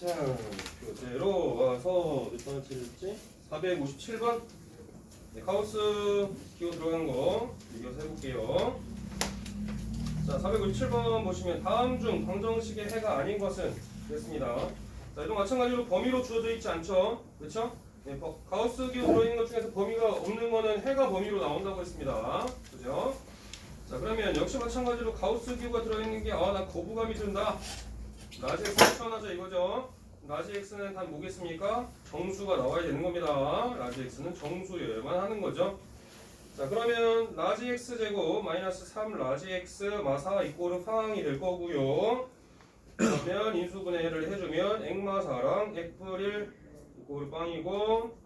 자, 교재로 와서 몇 번을 찾았지? 457번. 네, 카우스 기호 들어간 거 이어서 해볼게요. 자, 457번 보시면 다음 중 방정식의 해가 아닌 것은 됐습니다. 자, 이도 마찬가지로 범위로 주어져 있지 않죠? 그렇죠? 네, 가우스 기호 들어있는 것 중에서 범위가 없는 거는 해가 범위로 나온다고 했습니다. 그죠? 자, 그러면 역시 마찬가지로 가우스 기호가 들어있는 게 나 거부감이 든다. 라지 X 표현하자 이거죠. 라지 X는 단 뭐겠습니까? 정수가 나와야 되는 겁니다. 라지 X는 정수여야만 하는 거죠. 자, 그러면 라지 X 제곱 마이너스 3 라지 X 마사 이꼴은 상항이 될 거고요. 그러면 인수분해를 해주면 액마사랑 F1 이꼴 빵이고,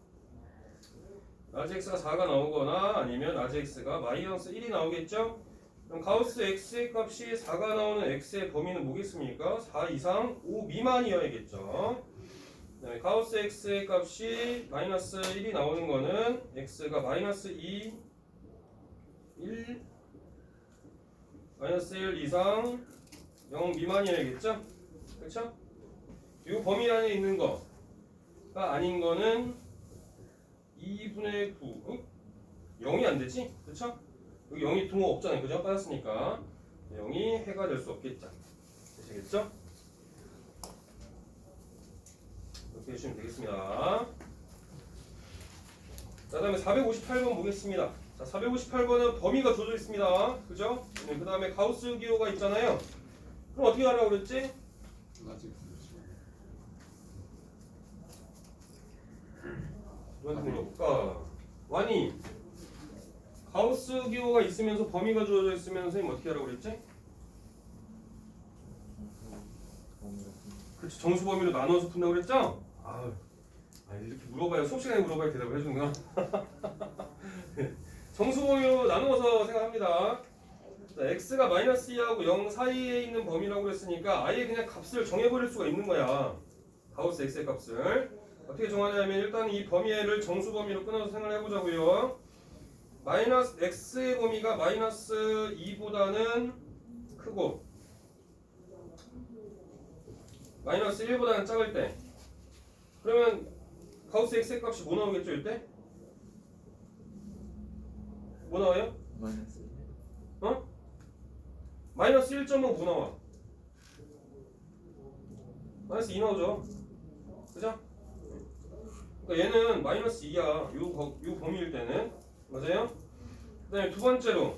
라지 X가 4가 나오거나 아니면 라지 X가 마이너스 1이 나오겠죠? 그럼 가우스 X의 값이 4가 나오는 X의 범위는 뭐겠습니까? 4 이상 5 미만이어야겠죠. 네, 가우스 X의 값이 마이너스 1이 나오는 거는 X가 마이너스 2, 1, 마이너스 1 이상 0 미만이어야겠죠? 그렇죠? 이 범위 안에 있는 거가 아닌 거는 2분의 9, 0이 안 되지? 그렇죠? 여기 0이 등호 없잖아요. 그죠? 빠졌으니까 0이 해가 될 수 없겠죠. 되시겠죠? 이렇게 해주시면 되겠습니다. 자, 다음에 458번 보겠습니다. 자, 458번은 범위가 주어져 있습니다. 그죠? 네, 그 다음에 가우스 기호가 있잖아요. 그럼 어떻게 하라고 그랬지? 누구한테 물어볼까? 완이 가우스 기호가 있으면서 범위가 주어져 있으면 선생님 어떻게 하라고 그랬지? 그렇죠. 정수 범위로 나눠서 푼다고 그랬죠? 이렇게 물어봐야 수업 시간에 물어봐야 대답을 해주는구나. 정수 범위로 나누어서 생각합니다. 자, x가 마이너스 2하고 0 사이에 있는 범위라고 그랬으니까 아예 그냥 값을 정해버릴 수가 있는 거야. 가우스 x의 값을 어떻게 정하냐면 일단 이 범위를 정수 범위로 끊어서 생각을 해보자고요. 마이너스 x의 범위가 마이너스 2보다는 크고 마이너스 1보다는 작을 때, 그러면 가우스 x의 값이 뭐 나오겠죠? 이때? 뭐 나와요? 마이너스 마이너스 1.5 뭐 나와? 마이너스 2 나오죠? 그죠? 그러니까 얘는 마이너스 2야. 요 범위일 때는. 맞아요? 그 다음에 두 번째로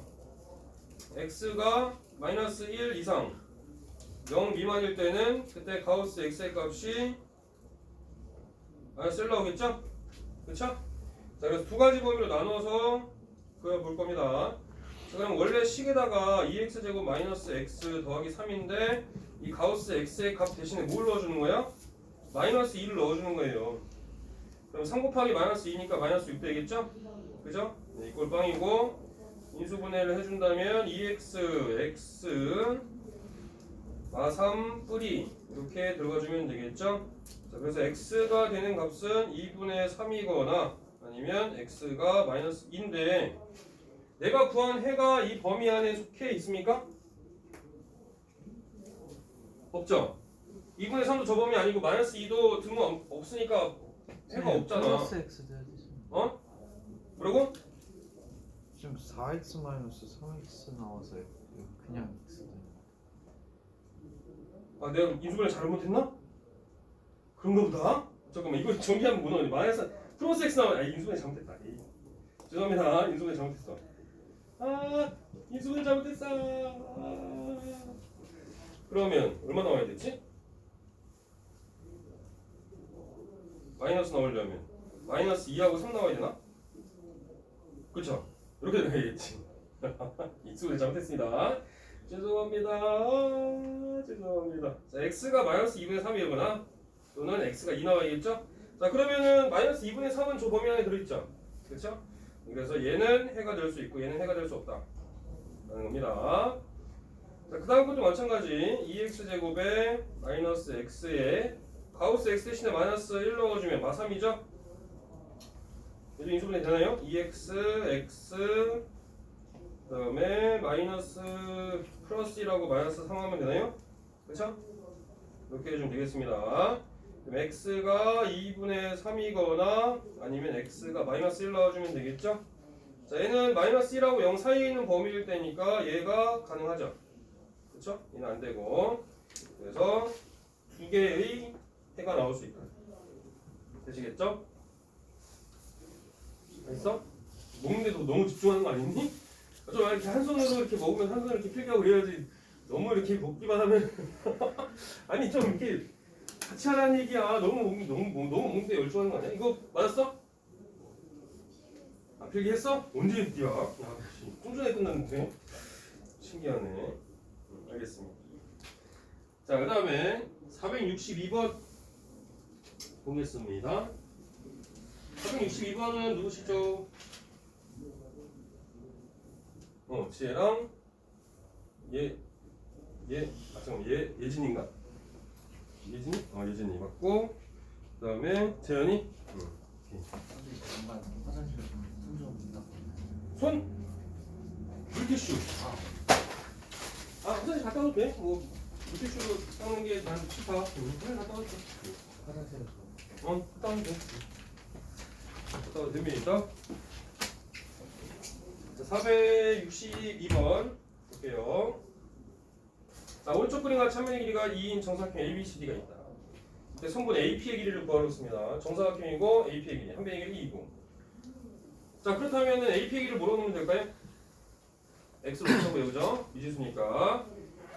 x가 마이너스 1 이상 0 미만일 때는 그때 가우스 x의 값이 마이너스 1 나오겠죠? 그쵸? 자, 그래서 두 가지 범위로 나눠서 그려볼 겁니다. 자, 그럼 원래 식에다가 2x제곱 마이너스 x 더하기 3인데 이 가우스 x의 값 대신에 뭘 넣어주는 거야? 마이너스 2를 넣어주는 거예요. 그럼 3 곱하기 마이너스 2니까 마이너스 6 되겠죠? 그죠? 네, 이꼴 빵이고, 인수분해를 해준다면 2x, x, 마3 뿌리 이렇게 들어가주면 되겠죠? 자, 그래서 x가 되는 값은 2분의 3이거나 아니면 x가 마이너스 2인데 내가 구한 해가 이 범위 안에 속해 있습니까? 없죠? 2분의 3도 저 범위 아니고 마이너스 2도 등호 없으니까 해가 없잖아. 플러스 x 돼야 되지. 뭐라고? 지금 4x 마이너스 3x 나와서 그냥 x 돼. 내가 인수분해 잘못했나? 그런가 보다. 잠깐만, 이거 정리하면 뭐 나오니? 마이너스 플러스 x 나오네. 인수분해 잘못했다. 죄송합니다. 인수분해 잘못했어. 인수분해 잘못했어. 그러면 얼마 나와야 되지? 마이너스 나오려면 마이너스 2하고 3 나와야 되나? 그쵸? 이렇게 되겠지. 인수분해 잘못했습니다. 죄송합니다. 자, x가 마이너스 2분의 3이거나 또는 x가 2 나와야겠죠? 자, 그러면은 마이너스 2분의 3은 저 범위 안에 들어있죠? 그렇죠? 그래서 얘는 해가 될 수 있고 얘는 해가 될 수 없다 라는 겁니다. 자, 그 다음 것도 마찬가지. 2x제곱에 마이너스 x에 가우스 x 대신에 마이너스 1 넣어주면 마3이죠? 얘도 인수분해 되나요? 2x, x 그 다음에 마이너스 플러스 1하고 마이너스 3 하면 되나요? 그쵸? 이렇게 해주면 되겠습니다. 그럼 x가 2분의 3이거나 아니면 x가 마이너스 1 나와주면 되겠죠? 자, 얘는 마이너스 1하고 0 사이에 있는 범위일 때니까 얘가 가능하죠. 그쵸? 얘는 안 되고. 그래서 두 개의 해가 나올 수 있다. 되시겠죠? 됐어? 먹는데도 너무 집중하는 거 아니니? 좀 이렇게 한 손으로 이렇게 먹으면 한 손으로 이렇게 필기하고 그래야지. 너무 이렇게 먹기만 하면 아니 좀 이렇게 같이 하라는 얘기야. 너무 먹는데 열중하는 거 아니야? 이거 맞았어? 아, 필기했어? 언제 했디야? 야, 좀 전에 끝났는데. 신기하네. 알겠습니다. 자, 그 다음에 462번 보겠습니다. 462번은 누구시죠? 지혜랑 예진인가? 예진이? 예진이 맞고, 그 다음에 재현이? 잠깐 화장실 손좀 닦고. 손! 물티슈! 화장실 갔다 와도 돼? 뭐, 물티슈로 닦는 게 난 싫다. 그래, 갔다 와도 돼. 화장실에서. 갔다 와도 돼. 갔다 와도 됩니다. 자, 462번 볼게요. 자, 오른쪽 그림과 참면의 길이가 2인 정사각형 ABCD가 있다. 이때 성분 AP의 길이를 구하고 있습니다. 정사각형이고 AP의 길이, 한 변의 길이 2고. 자, 그렇다면 AP의 길이를 뭐라고 넣으면 될까요? X로 붙여보요, 그죠? 미지수니까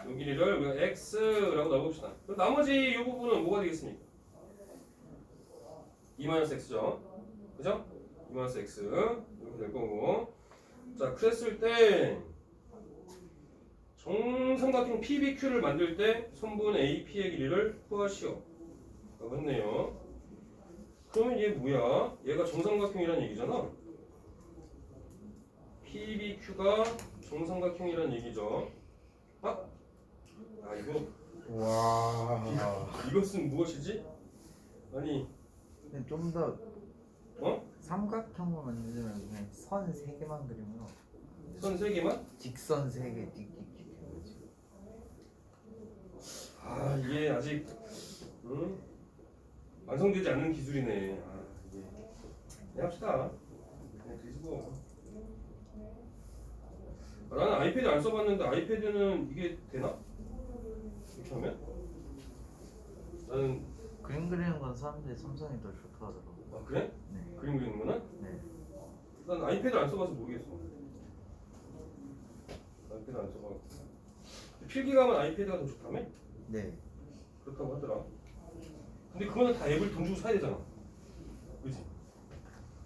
이 길이를 우리가 X라고 넣어봅시다. 그럼 나머지 이 부분은 뭐가 되겠습니까? 2-X죠. 그죠? 2-X 이렇게 될 거고. 자, 그랬을 때 정삼각형 PBQ를 만들 때 선분 AP의 길이를 구하시오. 맞네요. 그러면 얘 뭐야? 얘가 정삼각형이라는 얘기잖아. PBQ가 정삼각형이라는 얘기죠. 이거 와. 이것은 무엇이지? 아니, 좀 더 어? 삼각형을 만들면 그냥 선 3개만 그리면 선 3개만? 직선 3개 띡띡띡 해가지고. 이게 아직 완성되지 않는 기술이네. 이게 그냥 합시다. 그냥 뒤집어. 나는 아이패드 안 써봤는데 아이패드는 이게 되나? 이렇게 하면? 나는 그림 그리는 건 사람들이 삼성이 더 좋다 하더라고. 그래? 네. 그림 그리는 거는? 네. 난 아이패드 안 써봐서 모르겠어. 아이패드 안 써봐. 필기감은 아이패드가 더 좋다며? 네. 그렇다고 하더라. 근데 그거는 다 앱을 돈 주고 사야 되잖아. 그지?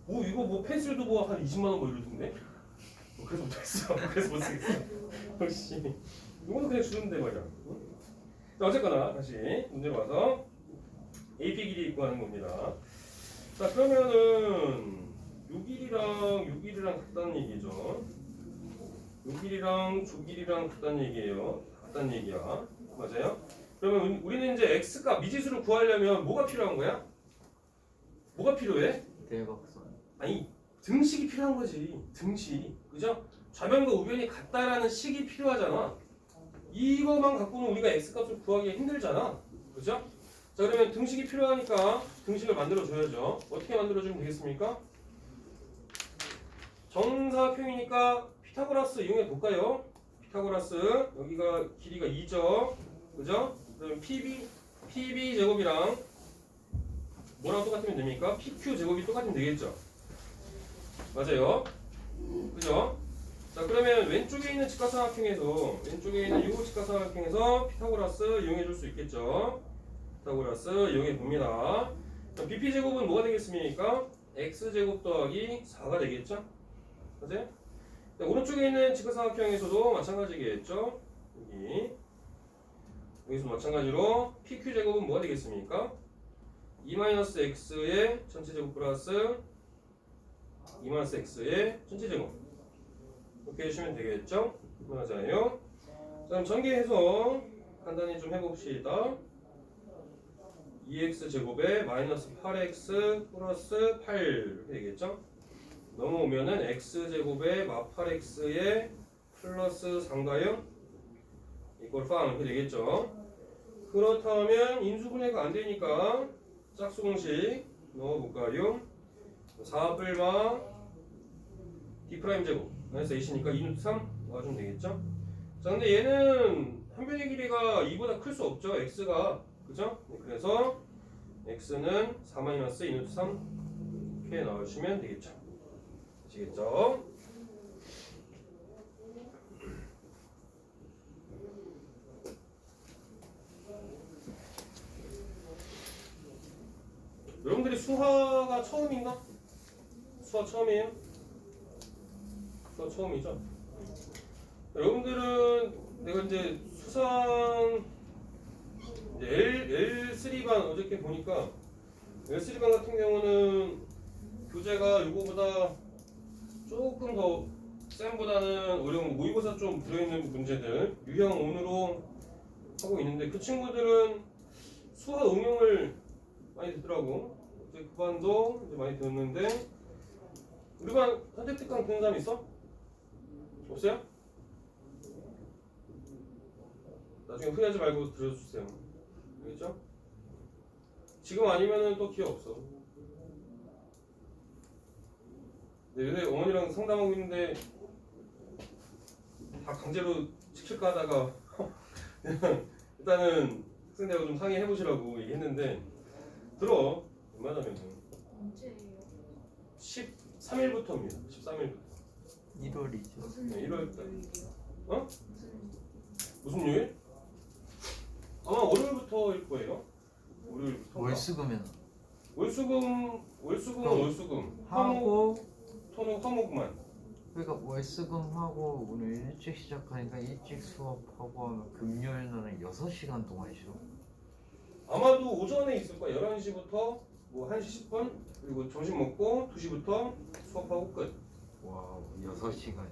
이거 뭐 펜슬도 뭐 한 20만 원 뭐 이러던데? 그래서 못하겠어. 그래서 못 쓰겠어. 역시. 이거는 그냥 주는데 말이야. 응? 자, 어쨌거나 다시 문제로 와서 AP 길이 구하는 겁니다. 자, 그러면은 요 길이랑 같다는 얘기죠. 요 길이랑 조 길이랑 같다는 얘기예요. 같다는 얘기야. 맞아요? 그러면 우리는 이제 x값 미지수를 구하려면 뭐가 필요한 거야? 뭐가 필요해? 대각선. 아니, 등식이 필요한 거지. 등식. 그죠? 좌변과 우변이 같다라는 식이 필요하잖아. 이거만 갖고는 우리가 x값을 구하기가 힘들잖아. 그죠? 자, 그러면 등식이 필요하니까 등식을 만들어줘야죠. 어떻게 만들어주면 되겠습니까? 정사각형이니까 피타고라스 이용해 볼까요? 피타고라스 여기가 길이가 2죠. 그죠? 그럼 PB 제곱이랑 뭐랑 똑같으면 됩니까? PQ 제곱이 똑같으면 되겠죠. 맞아요. 그죠? 자, 그러면 왼쪽에 있는 직각삼각형에서 이 직각삼각형에서 피타고라스 이용해 줄 수 있겠죠. 피타고라스 이용해 봅니다. 그럼 BP 제곱은 뭐가 되겠습니까? X 제곱 더하기 4가 되겠죠. 맞아요? 자, 오른쪽에 있는 직각삼각형에서도 마찬가지겠죠. 여기서 마찬가지로 PQ 제곱은 뭐가 되겠습니까? 2-x의 전체 제곱 플러스 2-x의 전체 제곱. 이렇게 해주시면 되겠죠? 맞아요. 자, 그럼 전개해서 간단히 좀 해봅시다. 2x 제곱에 마이너스 8x 플러스 8 이렇게 되겠죠? 넘어오면은 x 제곱에 마 8x에 플러스 3가요? 이걸 빵 이렇게 되겠죠? 그렇다면 인수분해가 안 되니까 짝수 공식 넣어볼까요? 4 뿔마 d 프라임 제곱 마이너스 ac니까 2루트 3 넣어주면 되겠죠? 자, 근데 얘는 한 변의 길이가 2보다 클 수 없죠, x가. 그죠? 네, 그래서 x는 4 마이너스 2루트 3 이렇게 넣으시면 되겠죠. 아시겠죠? 여러분들이 수화가 처음인가? 수화 처음이에요? 수화 처음이죠? 여러분들은 내가 이제 수상 이제 L3반 어저께 보니까 L3반 같은 경우는 교재가 이거보다 조금 더 쌤보다는 어려운 모의고사 좀 들어있는 문제들 유형 온으로 하고 있는데 그 친구들은 수화 응용을 많이 듣더라고. 이제 그 반도 이제 많이 듣는데 우리 반 선택 특강 듣는 사람 있어? 없어요? 나중에 후회하지 말고 들어주세요. 알겠죠? 지금 아니면은 또 기회 없어. 네, 요새 어머니랑 상담하고 있는데 다 강제로 시킬까 하다가 일단은 학생들하고 좀 상의해보시라고 얘기했는데 들어. 웬만하면은 언제예요? 13일부터입니다. 13일부터. 1월이죠. 무슨 네, 1월 달. 요일이요? 어? 무슨 무슨 요일? 아마 월요일부터일 거예요. 월요일부터. 월수금은 월수금은 월수금. 하고 토목 화목만. 그러니까 월수금하고 오늘 일찍 시작하니까 일찍 수업하고 하면 금요일 날은 6시간 동안 쉬어. 아마도 오전에 있을 거야. 11시부터 뭐 1시 10분 그리고 점심 먹고 2시부터 수업하고 끝. 와우, 6시간이라.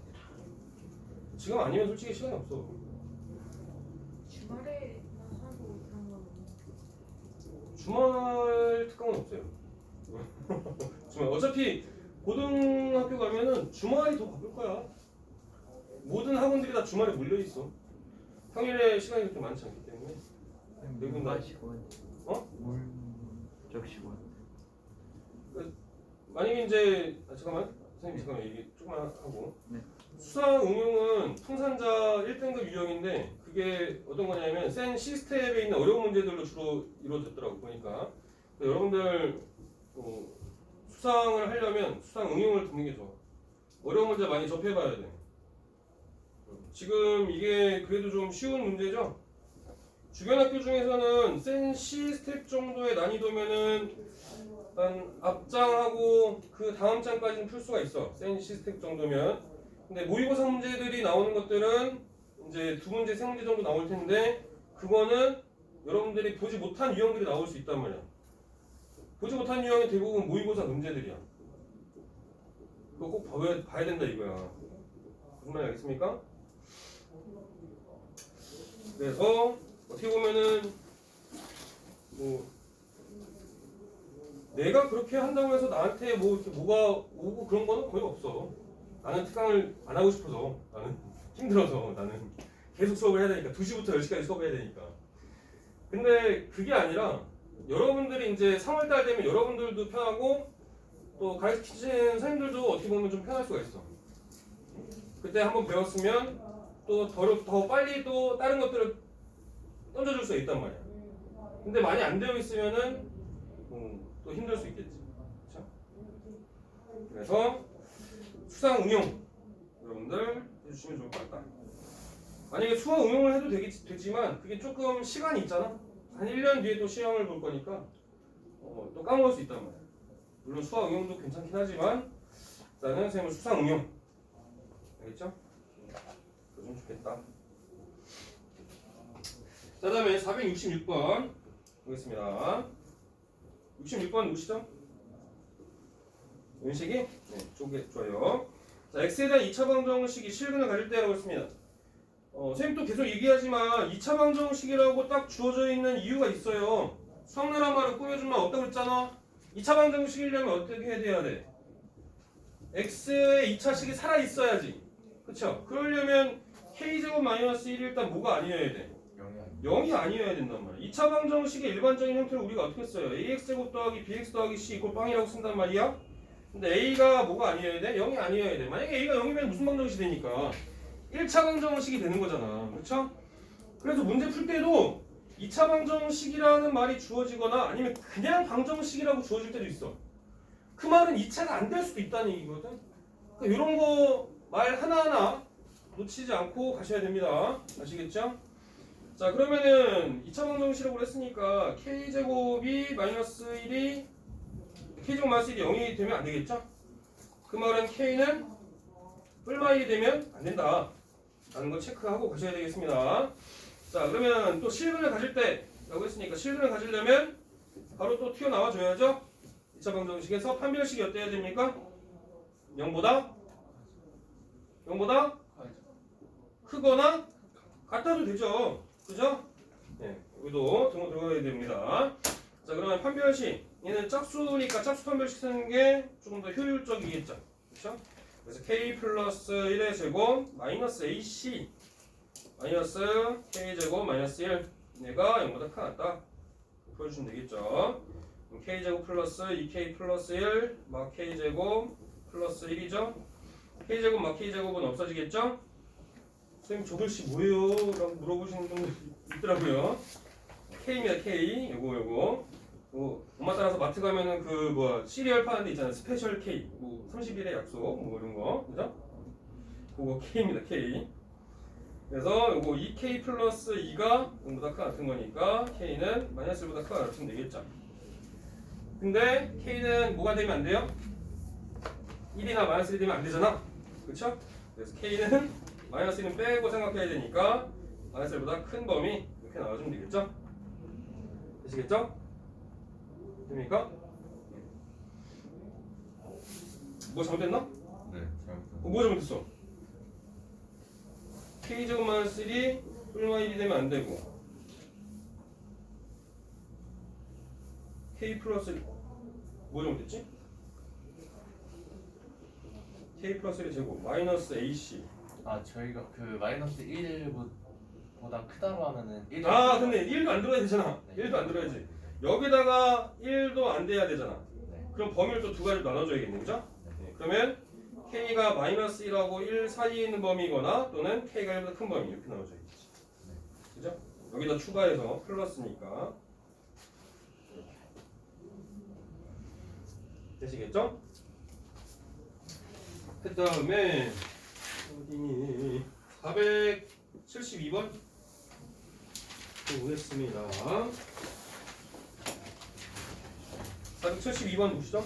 지금 아니면 솔직히 시간이 없어. 주말에 하고 그런 건 없나요? 주말 특강은 없어요. 주말 어차피 고등학교 가면은 주말이 더 바쁠 거야. 모든 학원들이 다 주말에 몰려 있어. 평일에 시간이 그렇게 많지 않기 때문에. 물만 시간. 어? 물적 시간. 만약에 이제 잠깐만 선생님 잠깐만 얘기 조금만 하고. 네. 수상 응용은 풍산자 1등급 유형인데 그게 어떤 거냐면 센 시스템에 있는 어려운 문제들로 주로 이루어졌더라고 보니까. 여러분들 수상을 하려면 수상 응용을 듣는 게 좋아. 어려운 문제 많이 접해봐야 돼. 지금 이게 그래도 좀 쉬운 문제죠? 주변 학교 중에서는 센 C 스텝 정도의 난이도면은 일단 앞장하고 그 다음 장까지는 풀 수가 있어. 센 C 스텝 정도면. 근데 모의고사 문제들이 나오는 것들은 이제 2문제, 3문제 정도 나올 텐데 그거는 여러분들이 보지 못한 유형들이 나올 수 있단 말이야. 보지 못한 유형이 대부분 모의고사 문제들이야. 그거 꼭 봐야 된다 이거야. 무슨 말인지 알겠습니까? 그래서 어떻게 보면은 뭐 내가 그렇게 한다고 해서 나한테 뭐 이렇게 뭐가 오고 그런 거는 거의 없어. 나는 특강을 안 하고 싶어서 나는 힘들어서 나는 계속 수업을 해야 되니까 2시부터 10시까지 수업해야 되니까. 근데 그게 아니라 여러분들이 이제 3월달 되면 여러분들도 편하고 또 가르치는 선생님들도 어떻게 보면 좀 편할 수가 있어. 그때 한번 배웠으면 또 더 빨리 또 다른 것들을 던져줄 수 있단 말이야. 근데 많이 안 되어 있으면은 또 힘들 수 있겠지. 그렇죠? 그래서 수상 응용 여러분들 해주시면 좋을 것 같다. 만약에 수학 응용을 해도 되지만 그게 조금 시간이 있잖아. 한 1년 뒤에 또 시험을 볼 거니까 또 까먹을 수 있단 말이야. 물론 수학 응용도 괜찮긴 하지만 일단은 선생님은 수상 응용 알겠죠? 그러면 좋겠다. 자, 다음에 466번 보겠습니다. 66번 누구시죠? 은식이? 네, 좋아요. 자, x에 대한 2차 방정식이 실근을 가질 때라고 했습니다. 선생님 또 계속 얘기하지만 2차 방정식이라고 딱 주어져 있는 이유가 있어요. 수학나라 말을 꾸며주면 없다고 그랬잖아. 2차 방정식이려면 어떻게 돼야 돼? x의 2차식이 살아있어야지. 그쵸? 그러려면 k제곱 마이너스 1이 일단 뭐가 아니어야 돼? 0이 0이 아니어야 된단 말이야. 2차 방정식의 일반적인 형태를 우리가 어떻게 써요? ax제곱 더하기 bx 더하기 c 이꼴 빵이라고 쓴단 말이야. 근데 a가 뭐가 아니어야 돼? 0이 아니어야 돼. 만약에 a가 0이면 무슨 방정식이 되니까 1차 방정식이 되는 거잖아. 그렇죠? 그래서 문제 풀 때도 2차 방정식이라는 말이 주어지거나 아니면 그냥 방정식이라고 주어질 때도 있어. 그 말은 2차가 안 될 수도 있다는 얘기거든. 그러니까 이런 거 말 하나하나 놓치지 않고 가셔야 됩니다. 아시겠죠? 자, 그러면은 2차 방정식이라고 했으니까 k제곱이 마이너스 1이 k제곱 마이너스 1이 0이 되면 안 되겠죠? 그 말은 k는 뿔마 1이 되면 안 된다 라는 거 체크하고 가셔야 되겠습니다. 자, 그러면 또 실근을 가질 때 라고 했으니까 실근을 가지려면 바로 또 튀어나와 줘야죠. 2차 방정식에서 판별식이 어때야 됩니까? 0보다 크거나 같아도 되죠. 그죠? 네, 여기도 등호 들어가야 됩니다. 자, 그러면 판별식 얘는 짝수니까 짝수 판별식 쓰는 게 조금 더 효율적이겠죠. 그렇죠? 그래서 k 플러스 1의 제곱 마이너스 ac 마이너스 k 제곱 마이너스 1 얘가 0보다 크다 풀어주시면 되겠죠. 그럼 k 제곱 플러스 2k 플러스 1 막 k 제곱 플러스 1이죠. k 제곱 막 k 제곱은 없어지겠죠. 선생님 저 글씨 뭐예요? 라고 물어보시는 분들 있더라고요. K입니다. K 요거 엄마 따라서 마트 가면은 그 뭐야 시리얼 파는 데 있잖아요. 스페셜 K 뭐 30일의 약속 뭐 이런 거 그죠? 그거 K입니다. K. 그래서 요거 2K 플러스 2가 0보다 같은 거니까 K는 마이너스 1보다 크다 같으면 되겠죠. 근데 K는 뭐가 되면 안 돼요? 1이나 마이너스 1이 되면 안 되잖아. 그쵸? 그래서 K는 마이너스 1은 빼고 생각해야 되니까 마이너스 1보다 큰 범위 이렇게 나와주면 되겠죠? 되시겠죠? 됩니까? 뭐 잘못됐나? 네, 잘못했어요. 뭐 잘못했어? K제곱 마이너스 1이 뿔마 1이 되면 안 되고 K 플러스 1 뭐 잘못됐지? K 플러스 1의 제곱 마이너스 AC 아 저희가 그 마이너스 1보다 크다고 하면은 1. 아 근데 1도 안 들어야 되잖아. 네. 1도 안 들어야지. 여기다가 1도 안 돼야 되잖아. 네. 그럼 범위를 또 두 가지로 나눠줘야겠네, 그죠? 네. 그러면 K가 마이너스 1하고 1 사이에 있는 범위거나 또는 K가 1보다 큰 범위 이렇게 나눠줘야겠지. 그죠? 여기다 추가해서 플러스니까. 되시겠죠? 그 다음에 어디니? 472번 보겠습니다. 472번 보시죠.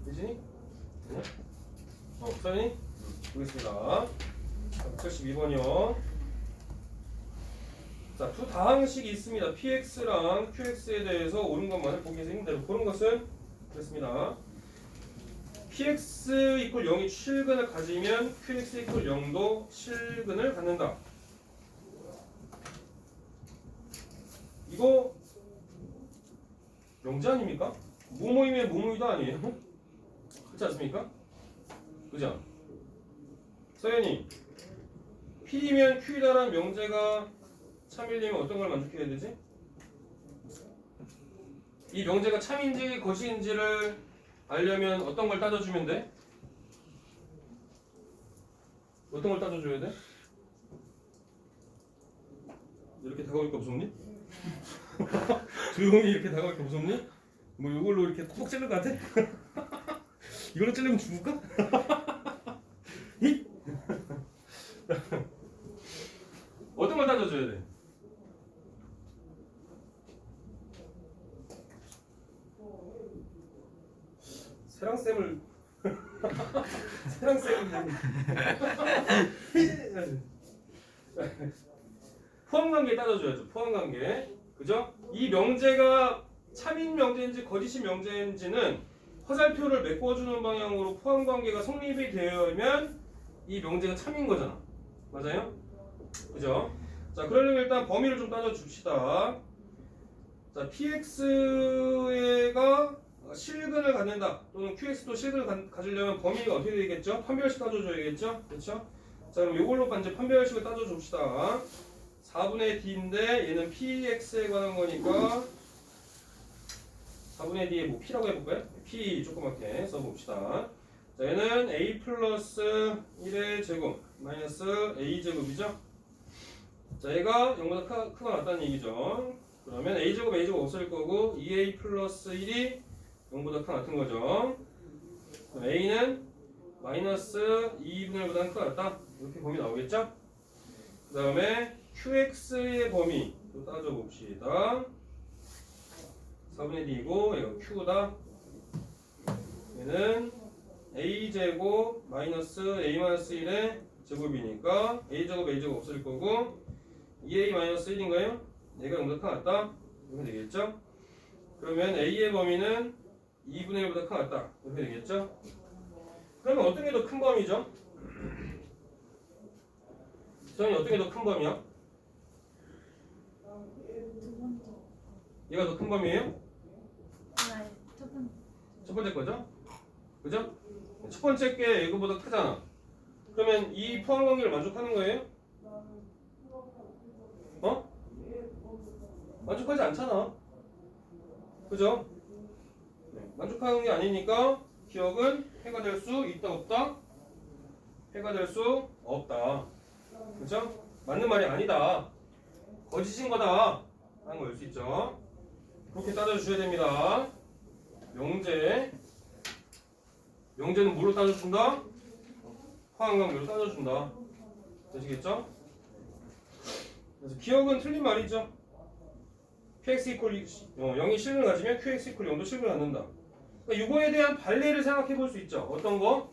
예진이? 서연이? 보겠습니다. 472번이요. 자, 두 다항식이 있습니다. px랑 qx에 대해서 옳은 것만을 보기 위해서 있는데 그런 것은 그렇습니다. px 이퀄 0이 실근을 가지면 qx 이퀄 0도 실근을 갖는다. 이거 명제 아닙니까? 뭐뭐이면 뭐뭐이도 아니에요? 그렇지 않습니까? 그죠? 서연이 P이면 Q이다라는 명제가 참이려면 어떤 걸 만족해야 되지? 이 명제가 참인지 거짓인지를 알려면 어떤 걸 따져주면 돼? 어떤 걸 따져줘야 돼? 이렇게 다가오니까 무섭니? 조용히 이렇게 다가오니까 무섭니? 뭐 이걸로 이렇게 콕 찔릴 것 같아? 이걸로 찔리면 죽을까? 히? 어떤 걸 따져줘야 돼? 세랑쌤을 포함관계 따져줘야죠. 포함관계. 그죠? 이 명제가 참인 명제인지 거짓인 명제인지는 화살표를 메꿔주는 방향으로 포함관계가 성립이 되면 이 명제가 참인 거잖아. 맞아요? 그죠? 자, 그러려면 일단 범위를 좀 따져줍시다. 자, px가 실근을 갖는다 또는 qx도 실근을 가지려면 범위가 어떻게 되겠죠? 판별식 따져줘야겠죠? 그렇죠? 자 그럼 이걸로 이제 판별식을 따져줍시다. 4분의 d인데 얘는 px에 관한 거니까 4분의 d에 뭐 p라고 해볼까요? p 조그맣게 써봅시다. 자 얘는 a 플러스 1의 제곱 마이너스 a 제곱이죠. 자 얘가 0보다 크거나 같다는 얘기죠. 그러면 a 제곱 없을 거고 2a 플러스 1이 0보다 크거나 같은 거죠. 그럼 a는 마이너스 2분의 1보다 크거나 같다. 이렇게 범위 나오겠죠? 그 다음에 qx의 범위 또 따져봅시다. 4분의 d이고 얘가 q다. 얘는 a제곱 마이너스 a 마이너스 1의 제곱이니까 a제곱 없을 거고 2a 마이너스 1인가요? 얘가 0보다 크거나 같다. 이렇게 되겠죠? 그러면 a의 범위는 2분의 1보다 크거나 같다. 이렇게 되겠죠? 그러면 어떤 게 더 큰 범위죠? 저는 어떤 게 더 큰 범위야? 두 번째. 얘가 더 큰 범위예요? 아니, 첫 번째. 첫 번째 거죠? 그죠? 첫 번째 게 이거보다 크잖아. 그러면 이 포함 관계를 만족하는 거예요? 어? 만족하지 않잖아. 그죠? 네, 만족하는 게 아니니까 기억은 해가 될 수 있다 없다? 해가 될 수 없다. 그죠? 맞는 말이 아니다. 거짓인 거다. 하는 걸 알 수 있죠. 그렇게 따져주셔야 됩니다. 명제는 뭘로 따져준다? 화학관계로 따져준다. 되시겠죠? 그래서 기억은 틀린 말이죠. qx 이퀄 0이 실근을 가지면 qx 이퀄 0도 실근을 갖는다. 그러니까 이거에 대한 발레를 생각해 볼 수 있죠. 어떤 거?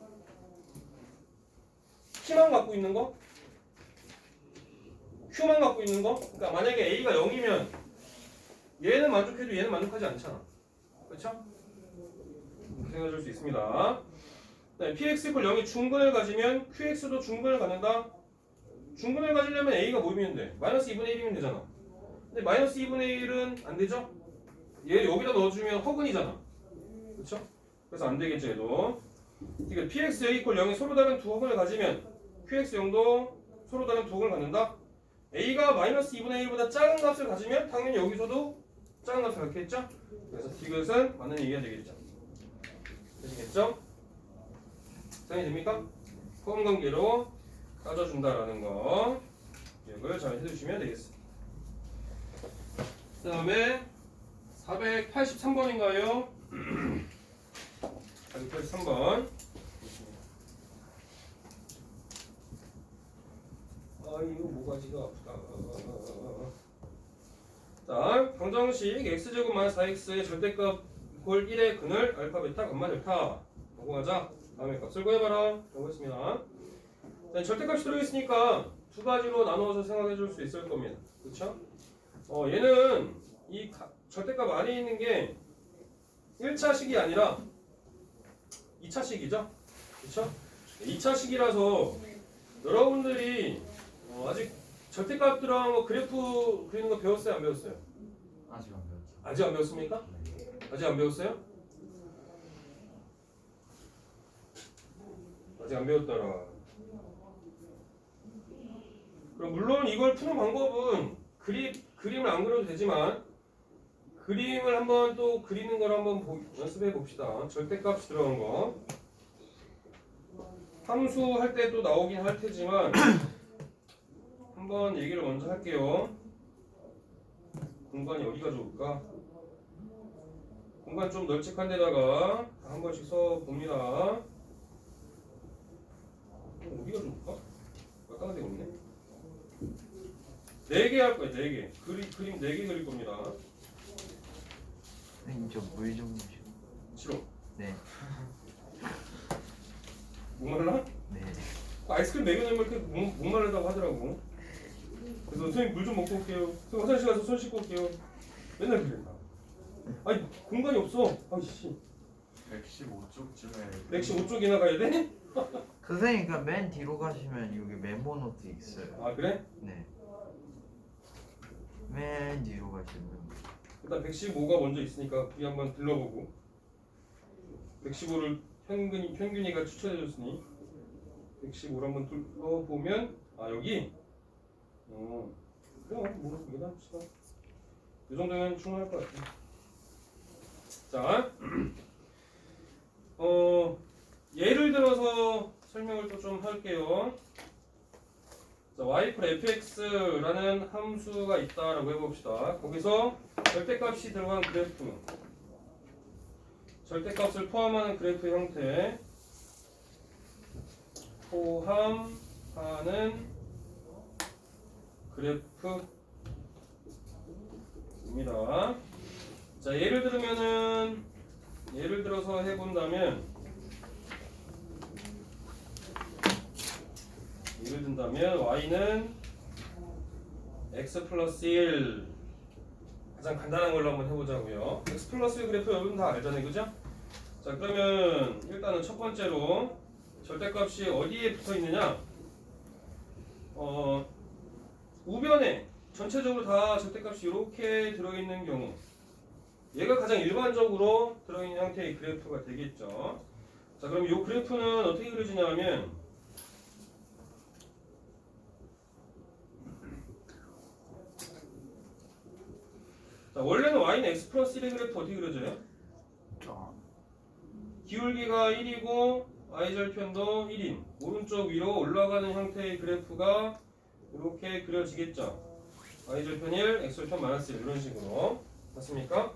P만 갖고 있는 거? Q만 갖고 있는 거? 그러니까 만약에 A가 0이면 얘는 만족해도 얘는 만족하지 않잖아. 그렇죠? 이렇게 생각해 줄 수 있습니다. 네, px 이퀄 0이 중근을 가지면 qx도 중근을 갖는다. 중근을 가지려면 a가 뭐이면 돼? 마이너스 2분의 1이면 되잖아. 근데 마이너스 2분의 1은 안 되죠? 얘 여기다 넣어주면 허근이잖아. 그렇죠? 그래서 안 되겠죠, 얘도. 그러니까 px 이퀄 0이 서로 다른 두 허근을 가지면 qx 0도 서로 다른 두 허근을 갖는다. a가 마이너스 2분의 1보다 작은 값을 가지면 당연히 여기서도 작은 값을 갖겠죠? 그래서 디귿은 맞는 얘기가 되겠죠. 되시겠죠? 생각이 됩니까? 포함 관계로 따져준다라는 거 기억을 잘 해주시면 되겠습니다. 그 다음에 483번인가요? 483번. 아 이거 모가지가 아프다. 자, 방정식 x제곱 마이너스 4x의 절대값 이퀄 1의 근을 알파 베타 감마 델타 적용하자. 다음에 값을 구해봐라. 라고 했습니다. 자, 절대값이 들어있으니까 두 가지로 나누어서 생각해 줄 수 있을 겁니다. 그쵸? 얘는 이 절대값 안에 있는 게 1차식이 아니라 2차식이죠? 그쵸? 2차식이라서 여러분들이 아직 절대값 들어간 거 그래프 그리는 거 배웠어요? 안 배웠어요? 아직 안 배웠죠. 아직 안 배웠습니까? 아직 안 배웠어요? 아직 안 배웠더라. 그럼 물론 이걸 푸는 방법은 그림을 안 그려도 되지만 그림을 한번 또 그리는 걸 한번 연습해 봅시다. 절대값이 들어간 거. 함수 할 때 또 나오긴 할 테지만 한번 얘기를 먼저 할게요. 공간이 어디가 좋을까? 공간 좀 널찍한 데다가 한 번씩 써 봅니다. 어디가 좋을까? 다른 데가 없네. 4개 할 거예요. 4개. 그림 4개 그릴 겁니다. 선생님 저 물 좀 주시고. 싫어. 네. 목말라? 네. 아이스크림 먹여놓으면 이렇게 목마르다고 하더라고. 그래서 선생님 물 좀 먹고 올게요. 선생님 화장실 가서 손 씻고 올게요. 맨날 그래. 아니 공간이 없어. 아이씨. 115쪽쯤에 115쪽이나 가야 돼? 선생님 그러니까 맨 뒤로 가시면 여기 메모 노트 있어요. 아 그래? 네. 맨 뒤로 가시면. 일단 115가 먼저 있으니까 그게 한번 들러보고 115를 평균이가 추천해줬으니 115를 한번 둘러보면 여기 그래요. 뭐 여기다 합시다. 이 정도면 충분할 것 같아요. 자, 예를 들어서 설명을 또 좀 할게요. 자, y 플 fx라는 함수가 있다라고 해봅시다. 거기서 절대값이 들어간 그래프, 절대값을 포함하는 그래프 형태, 포함하는 그래프입니다. 자, 예를 들어서 해본다면, 예를 든다면 y는 x 플러스 1, 가장 간단한 걸로 한번 해보자고요. x 플러스 1 그래프 여러분 다 알잖아요, 그죠? 자, 그러면 일단은 첫 번째로 절대값이 어디에 붙어 있느냐? 우변에 전체적으로 다 절대값이 이렇게 들어있는 경우, 얘가 가장 일반적으로 들어있는 형태의 그래프가 되겠죠. 자, 그럼 이 그래프는 어떻게 그려지냐면, 자, 원래는 y는 x 플러스 1의 그래프 어떻게 그려져요? 기울기가 1이고 y절편도 1인 오른쪽 위로 올라가는 형태의 그래프가 이렇게 그려지겠죠. y절편 1, x절편 마이너스 1 이런 식으로 맞습니까?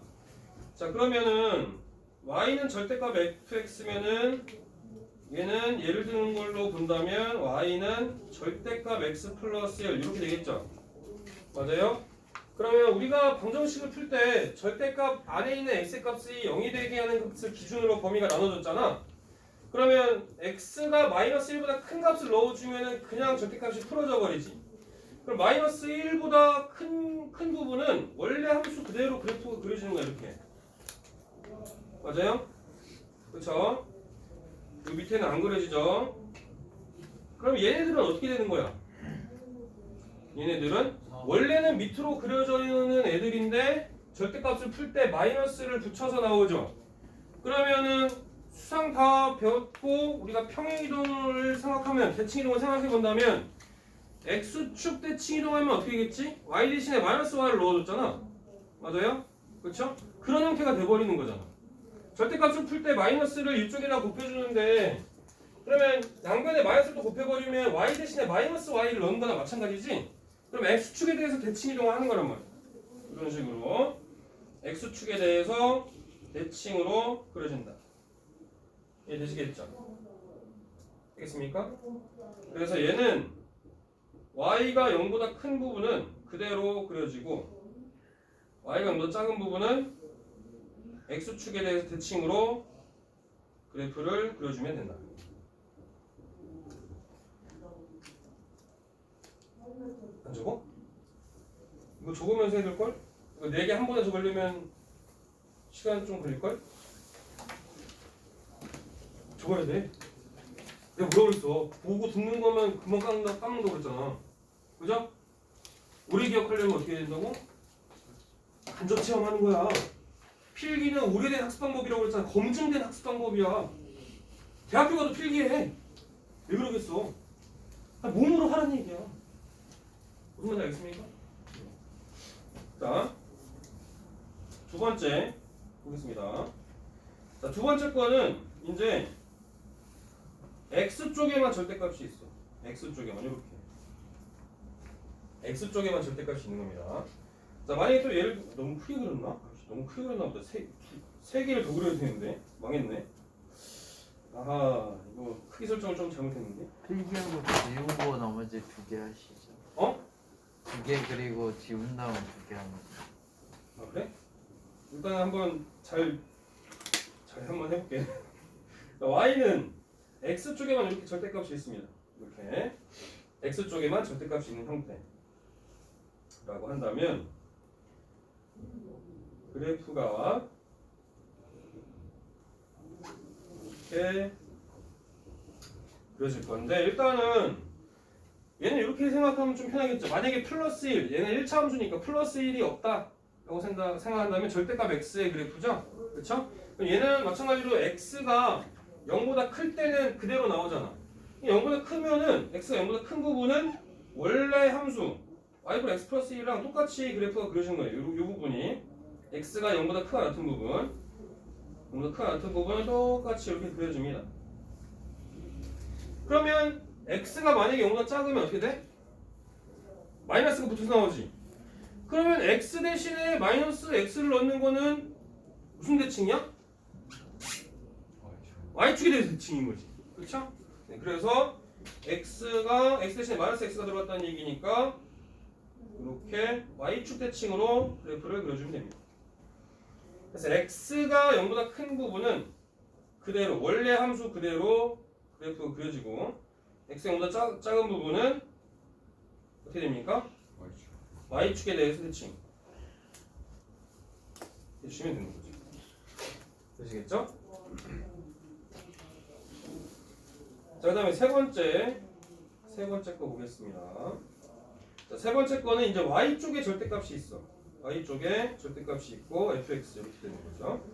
자, 그러면은 y는 절대값 fx면은 얘는 예를 드는 걸로 본다면 y는 절대값 x 플러스 1 이렇게 되겠죠. 맞아요? 그러면 우리가 방정식을 풀 때 절대값 안에 있는 x값이 0이 되게 하는 값을 기준으로 범위가 나눠졌잖아. 그러면 x가 마이너스 1보다 큰 값을 넣어주면 그냥 절대값이 풀어져 버리지. 그럼 마이너스 1보다 큰 부분은 원래 함수 그대로 그래프가 그려지는 거야, 이렇게. 맞아요? 그쵸? 이 밑에는 안 그려지죠? 그럼 얘네들은 어떻게 되는 거야? 얘네들은 원래는 밑으로 그려져 있는 애들인데 절대값을 풀 때 마이너스를 붙여서 나오죠. 그러면은 수상 다 배웠고 우리가 평행이동을 생각하면, 대칭이동을 생각해 본다면 x축 대칭이동하면 어떻게 되겠지? y 대신에 마이너스 y를 넣어줬잖아. 맞아요? 그렇죠? 그런 형태가 돼버리는 거잖아. 절대값을 풀 때 마이너스를 이쪽에다 곱해주는데, 그러면 양변에 마이너스를 또 곱해버리면 y 대신에 마이너스 y를 넣는 거나 마찬가지지? 그럼 x축에 대해서 대칭이동을 하는 거란 말이야. 이런 식으로 x축에 대해서 대칭으로 그려진다. 이해되시겠죠? 알겠습니까? 그래서 얘는 y가 0보다 큰 부분은 그대로 그려지고 y가 0보다 작은 부분은 x축에 대해서 대칭으로 그래프를 그려주면 된다. 안 적어? 이거 적으면서 해야 될걸? 이거 4개 한 번에 적으려면 시간 좀 걸릴걸? 적어야 돼. 내가 뭐라고 그랬어? 보고 듣는 거면 금방 까먹는다고 그랬잖아. 그죠? 오래 기억하려면 어떻게 해야 된다고? 간접 체험하는 거야. 필기는 오래된 학습 방법이라고 그랬잖아. 검증된 학습 방법이야. 대학교 가도 필기해. 왜 그러겠어? 몸으로 하라는 얘기야. 무슨 말인지 알겠습니까? 자, 두 번째 보겠습니다. 자, 두 번째 거는 이제 x쪽에만 절대값이 있어. x쪽에만 이렇게. x쪽에만 절대값이 있는 겁니다. 자, 만약에 또 얘를 너무 크게 그렸나? 너무 크게 그렸나 보다. 세 개를 더 그려야 되는데 망했네. 아하, 이거 크기 설정을 좀 잘못했는데. 필기하고 지우고 나머지 2개 하시죠. 어? 2개 그리고 지운 다음 2개 하면. 아, 그래? 일단 한번 잘 한번 해볼게. y는 x 쪽에만 이렇게 절대값이 있습니다. 이렇게 x 쪽에만 절대값이 있는 형태라고 한다면 그래프가 이렇게 그려질 건데, 일단은 얘는 이렇게 생각하면 좀 편하겠죠. 만약에 플러스 1, 얘는 1차 함수니까 플러스 1이 없다라고 생각한다면 절대값 x의 그래프죠. 그렇죠? 그럼 얘는 마찬가지로 x가 0보다 클 때는 그대로 나오잖아. 0보다 크면은 x가 0보다 큰 부분은 원래 함수 y분 x 플러스 1이랑 똑같이 그래프가 그려진 거예요. 요 부분이 x가 0보다 크거나 같은 부분, 0보다 크거나 같은 부분은 똑같이 이렇게 그려집니다. 그러면 x가 만약에 0보다 작으면 어떻게 돼? 마이너스가 붙어서 나오지. 그러면 x 대신에 마이너스 x를 넣는 거는 무슨 대칭이야? y축에 대해서 대칭인 거지. 그렇죠? 네, 그래서 x가 x 대신에 마이너스 x가 들어갔다는 얘기니까 이렇게 y축 대칭으로 그래프를 그려주면 됩니다. 그래서 x가 0보다 큰 부분은 그대로 원래 함수 그대로 그래프가 그려지고 x가 0보다 작은 부분은 어떻게 됩니까? y축에 대해서 대칭 해주시면 되는 거죠. 되시겠죠? 자, 그 다음에 세 번째 거 보겠습니다. 자, 세 번째 거는 이제 y쪽에 절대값이 있어. y쪽에 절대값이 있고 fx 이렇게 되는 거죠.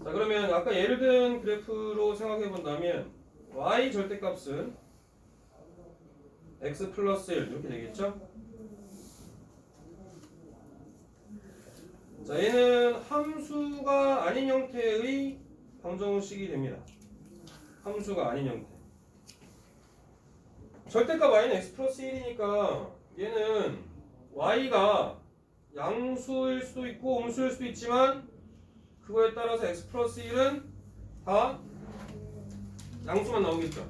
자, 그러면 아까 예를 든 그래프로 생각해 본다면 y 절대값은 x 플러스 1 이렇게 되겠죠. 자, 얘는 함수가 아닌 형태의 방정식이 됩니다. 함수가 아닌 형태. 절대값 y는 x 플러스 1이니까 얘는 y가 양수일 수도 있고 음수일 수도 있지만 그거에 따라서 x 플러스 1은 다 양수만 나오겠죠.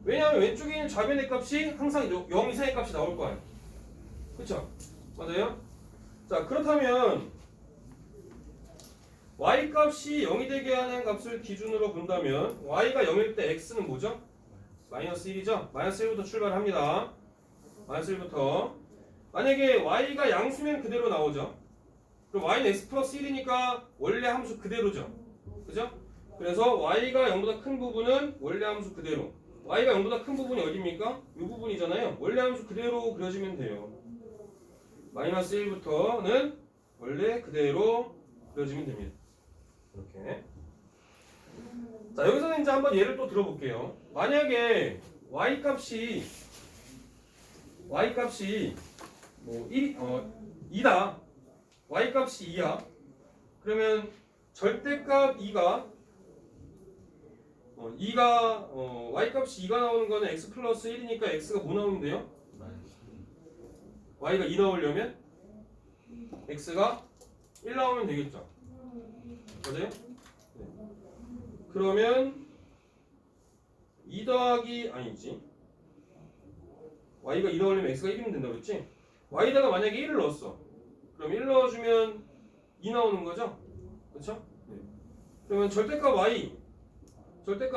왜냐하면 왼쪽에 있는 좌변의 값이 항상 0 이상의 값이 나올 거예요. 그쵸? 맞아요? 자, 그렇다면 y 값이 0이 되게 하는 값을 기준으로 본다면 y가 0일 때 x는 뭐죠? 마이너스 1이죠? 마이너스 1부터 출발합니다. 마이너스 1부터 만약에 y가 양수면 그대로 나오죠? 그럼 y는 x 플러스 1이니까 원래 함수 그대로죠? 그죠? 그래서 y가 0보다 큰 부분은 원래 함수 그대로 y가 0보다 큰 부분이 어디입니까? 이 부분이잖아요. 원래 함수 그대로 그려지면 돼요. 마이너스 1부터는 원래 그대로 그려지면 됩니다. 이렇게. 자, 여기서는 이제 한번 예를 또 들어볼게요. 만약에 y 값이 뭐 2다. y 값이 2야. 그러면 절대값 2가 y 값이 2가 나오는 거는 x 플러스 1이니까 x가 뭐 나오면 돼요? y가 2 나오려면 x가 1 나오면 되겠죠. 맞아요? 네. 그러면 2 더하기 아니지. y가 2 나오려면 x가 1이면 된다고 그랬지? y다가 만약에 1을 넣었어. 그럼 1 넣어주면 2 나오는 거죠? 그렇죠? 네. 그러면 절대값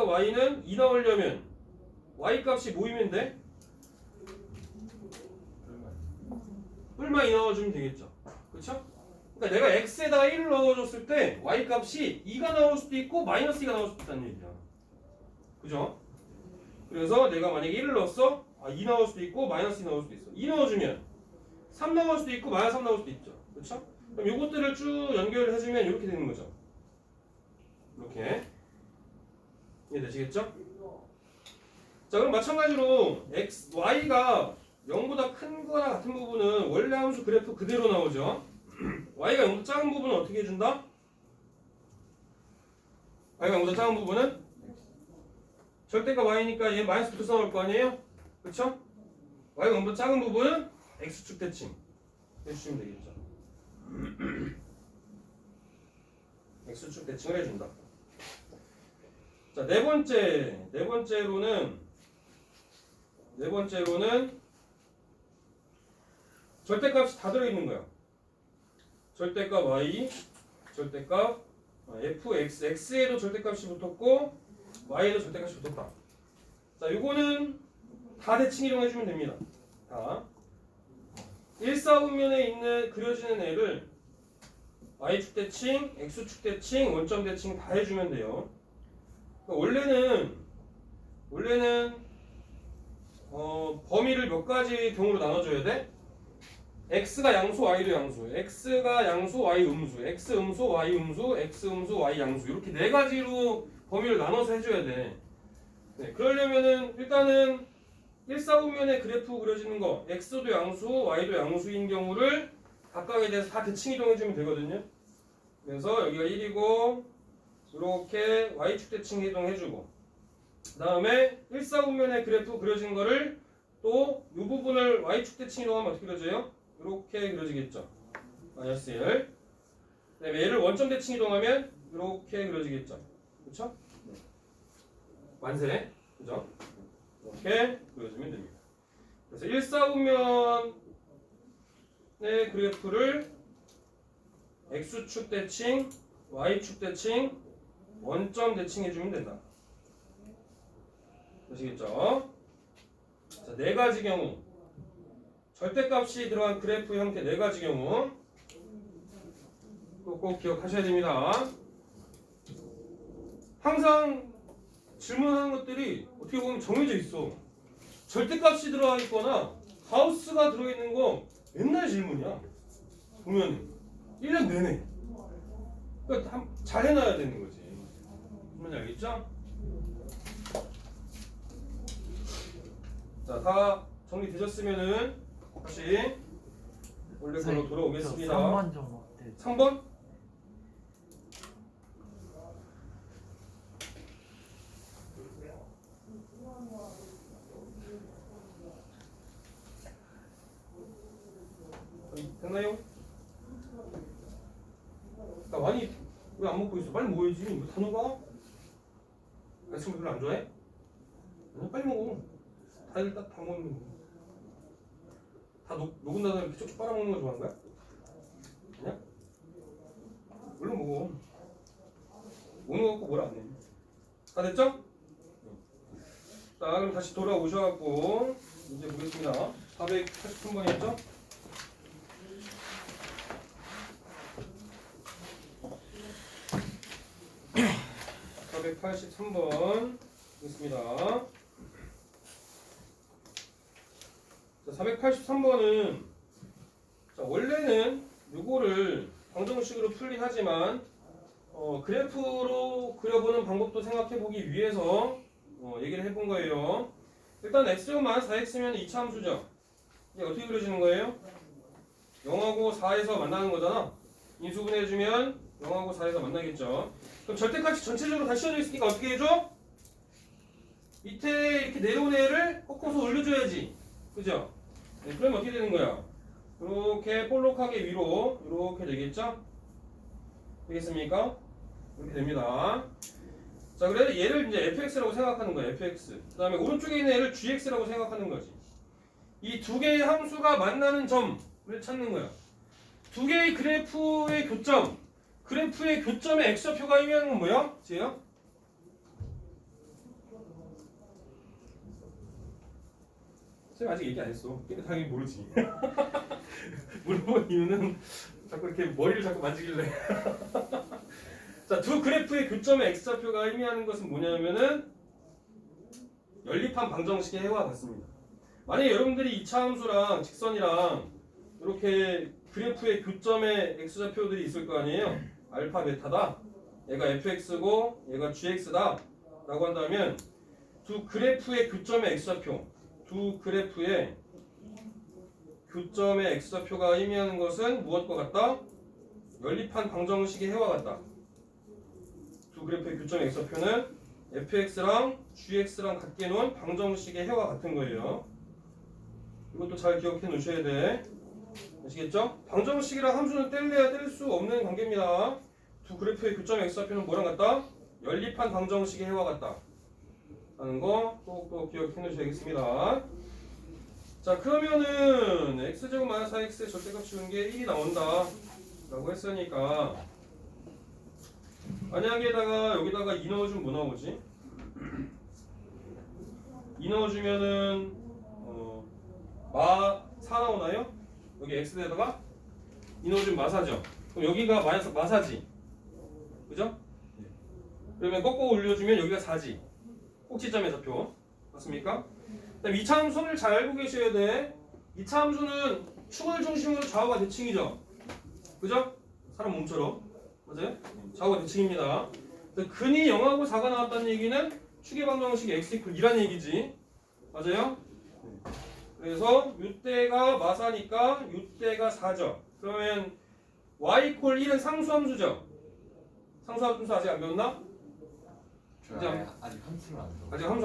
y는 2 나오려면 y 값이 모이면 돼? 뿔마 2 넣어주면 되겠죠? 그렇죠? 그러니까 내가 x에다가 1을 넣어줬을 때 y 값이 2가 나올 수도 있고 마이너스 2가 나올 수도 있다는 얘기야. 그죠? 그래서 내가 만약에 1을 넣었어? 2 나올 수도 있고 마이너스 2 나올 수도 있어. 2 넣어주면 3 나올 수도 있고 마이너스 3 나올 수도 있죠. 그렇죠? 그럼 이것들을 쭉 연결을 해주면 이렇게 되는 거죠. 이렇게. 이해되시겠죠? 자, 그럼 마찬가지로 y가 0보다 큰 거나 같은 부분은 원래 함수 그래프 그대로 나오죠. y가 0보다 작은 부분은 어떻게 해준다? y가 0보다 작은 부분은 절대값 y니까 얘 마이너스 붙어서 나올 거 아니에요? 그쵸? y가 0보다 작은 부분은 x축 대칭 해주시면 되겠죠. x축 대칭을 해준다. 자, 네 번째로는 절대값이 다 들어있는 거야. 절대값 y, 절대값 fx, x에도 절대값이 붙었고 y에도 절대값이 붙었다. 자, 요거는 다 대칭 이용해주면 됩니다. 다 1사분면에 그려지는 애를 y축 대칭, x축 대칭, 원점 대칭 다 해주면 돼요. 그러니까 원래는 범위를 몇 가지 경우로 나눠줘야 돼? x가 양수, y도 양수, x가 양수, y 음수, x 음수, y 음수, x 음수, y 양수 이렇게 네 가지로 범위를 나눠서 해줘야 돼. 네, 그러려면은 일단은 1사분면의 그래프 그려지는 거 x도 양수, y도 양수인 경우를 각각에 대해서 다 대칭 이동해주면 되거든요. 그래서 여기가 1이고 이렇게 y축 대칭 이동해주고 그 다음에 1사분면의 그래프 그려진 거를 또 이 부분을 y축 대칭 이동하면 어떻게 그려져요? 이렇게 그려지겠죠. 마이너스 1. 그다음에 얘를 원점 대칭 이동하면 이렇게 그려지겠죠. 그렇죠? 완세. 그죠? 이렇게 그려주면 됩니다. 그래서 1사분면의 그래프를 x축 대칭, y축 대칭, 원점 대칭해주면 된다. 아시겠죠? 자, 네 가지 경우. 절대값이 들어간 그래프 형태 네 가지 경우. 꼭 기억하셔야 됩니다. 항상 질문하는 것들이 어떻게 보면 정해져 있어. 절대값이 들어가 있거나 가우스가 들어있는 거 맨날 질문이야. 보면 1년 내내. 그러니까 잘 해놔야 되는 거지. 뭔지 알겠죠? 자, 다 정리되셨으면은 다시 원래 걸로 돌아오겠습니다. 3번 좀 어때? 3번? 됐나요? 나 많이 왜 안 먹고 있어? 빨리 먹어야지. 왜 다 녹아? 아이스크림 별로 안 좋아해? 아니, 빨리 먹어. 다 일단 다 먹는 거. 다 녹은 다음에 이렇게 쭉쭉 빨아먹는 거 좋아하는 거야? 아니야? 얼른 먹어. 먹는 거 갖고 뭐라 안 해. 다 됐죠? 자, 그럼 다시 돌아오셔갖고 이제 보겠습니다. 483번이었죠? (483번) 있습니다. 자, 483번은 자, 원래는 요거를 방정식으로 풀긴 하지만 그래프로 그려보는 방법도 생각해보기 위해서 얘기를 해본 거예요. 일단 x만 4x면 2차 함수죠. 이게 어떻게 그려지는 거예요? 0하고 4에서 만나는 거잖아. 인수분해해주면 0하고 4에서 만나겠죠. 그럼 절대값이 전체적으로 다 씌워져 있으니까 어떻게 해줘? 밑에 이렇게 내려온 애를 꺾어서 올려줘야지. 그죠? 네, 그러면 어떻게 되는 거야? 이렇게 볼록하게 위로 이렇게 되겠죠? 되겠습니까? 이렇게 됩니다. 자, 그래서 얘를 이제 fx라고 생각하는 거야. fx. 그 다음에 오른쪽에 있는 애를 gx라고 생각하는 거지. 이 두 개의 함수가 만나는 점을 찾는 거야. 두 개의 그래프의 교점. 그래프의 교점의 x좌표가 의미하는 건 뭐야? 지혜야? 쌤 아직 얘기 안 했어. 근데 당연히 모르지. 물어본 이유는 자꾸 이렇게 머리를 자꾸 만지길래. 자, 두 그래프의 교점의 x좌표가 의미하는 것은 뭐냐면은 연립한 방정식의 해와 같습니다. 만약에 여러분들이 2차 함수랑 직선이랑 이렇게 그래프의 교점의 x좌표들이 있을 거 아니에요? 알파, 베타다. 얘가 fx고 얘가 gx다. 라고 한다면 두 그래프의 교점의 x좌표, 두 그래프의 교점의 x좌표가 의미하는 것은 무엇과 같다? 연립한 방정식의 해와 같다. 두 그래프의 교점의 x좌표는 fx랑 gx랑 같게 놓은 방정식의 해와 같은 거예요. 이것도 잘 기억해 놓으셔야 돼. 아시겠죠? 방정식이랑 함수는 뗄래야 뗄 수 없는 관계입니다. 두 그래프의 교점의 x좌표는 뭐랑 같다? 연립한 방정식의 해와 같다. 라는 거 꼭 기억해 놓으셔야겠습니다. 자, 그러면은 x제곱 마이너스 4x의 절대값 치우는 게 1이 나온다 라고 했으니까 만약에다가 여기다가 2 넣어주면 뭐 나오지? 2 넣어주면은 마 4 나오나요? 여기 x에다가 2 넣어주면 마사죠. 그럼 여기가 마이너스 마사지. 그죠? 그러면 꺾어 올려주면 여기가 4지. 꼭지점의 좌표. 맞습니까? 그다음 2차 함수를 잘 알고 계셔야 돼. 2차 함수는 축을 중심으로 좌우가 대칭이죠. 그죠? 사람 몸처럼. 맞아요? 좌우가 대칭입니다. 근이 0하고 4가 나왔다는 얘기는 축의 방정식이 x 이퀄 2란 얘기지. 맞아요? 그래서 이때가 마사니까 이때가 4죠. 그러면 y 이퀄 1은 상수함수죠. 상수함수 아직 안 배웠나? 저 이제 아직 함수를 안 줘. 아직 함수